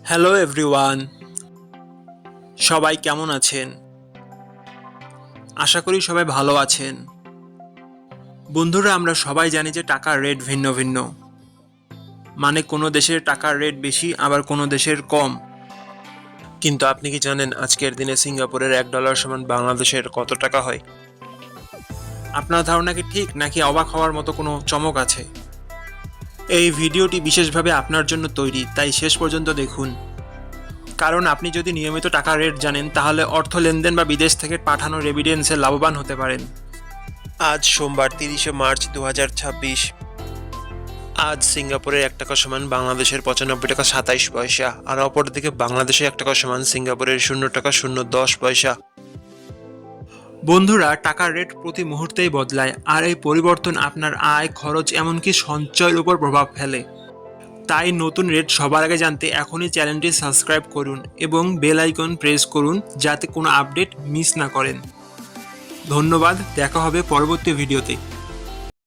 Hello everyone, সবাই কেমন আছেন? আশা করি সবাই ভালো আছেন। বন্ধুরা, আমরা সবাই জানি যে টাকার রেট ভিন্ন ভিন্ন। মানে কোনো দেশের টাকার রেট বেশি, আবার কোনো দেশের কম। কিন্তু আপনি কি জানেন আজকের দিনে সিঙ্গাপুরের $1 সমান বাংলাদেশের কত টাকা হয়? আপনার ধারণা কি ঠিক, নাকি অবাক হওয়ার মতো কোনো চমক আছে? এই ভিডিওটি বিশেষভাবে আপনার জন্য তৈরি, তাই শেষ পর্যন্ত দেখুন। কারণ আপনি যদি নিয়মিত টাকার রেট জানেন, তাহলে অর্থ লেনদেন বা বিদেশ থেকে পাঠানো রেমিটেন্সে লাভবান হতে পারেন। আজ সোমবার 30শে মার্চ 2026। আজ সিঙ্গাপুরের $1 সমান বাংলাদেশের $95.27, আর অপরদিকে বাংলাদেশের $1 সমান সিঙ্গাপুরের $0.010। বন্ধুরা, টাকার রেট প্রতি মুহূর্তেই বদলায়, আর এই পরিবর্তন আপনার আয়, খরচ, এমনকি সঞ্চয়ের উপর প্রভাব ফেলে। তাই নতুন রেট সবার আগে জানতে এখনই চ্যানেলটি সাবস্ক্রাইব করুন এবং বেল আইকন প্রেস করুন, যাতে কোনো আপডেট মিস না করেন। ধন্যবাদ, দেখা হবে পরবর্তী ভিডিওতে।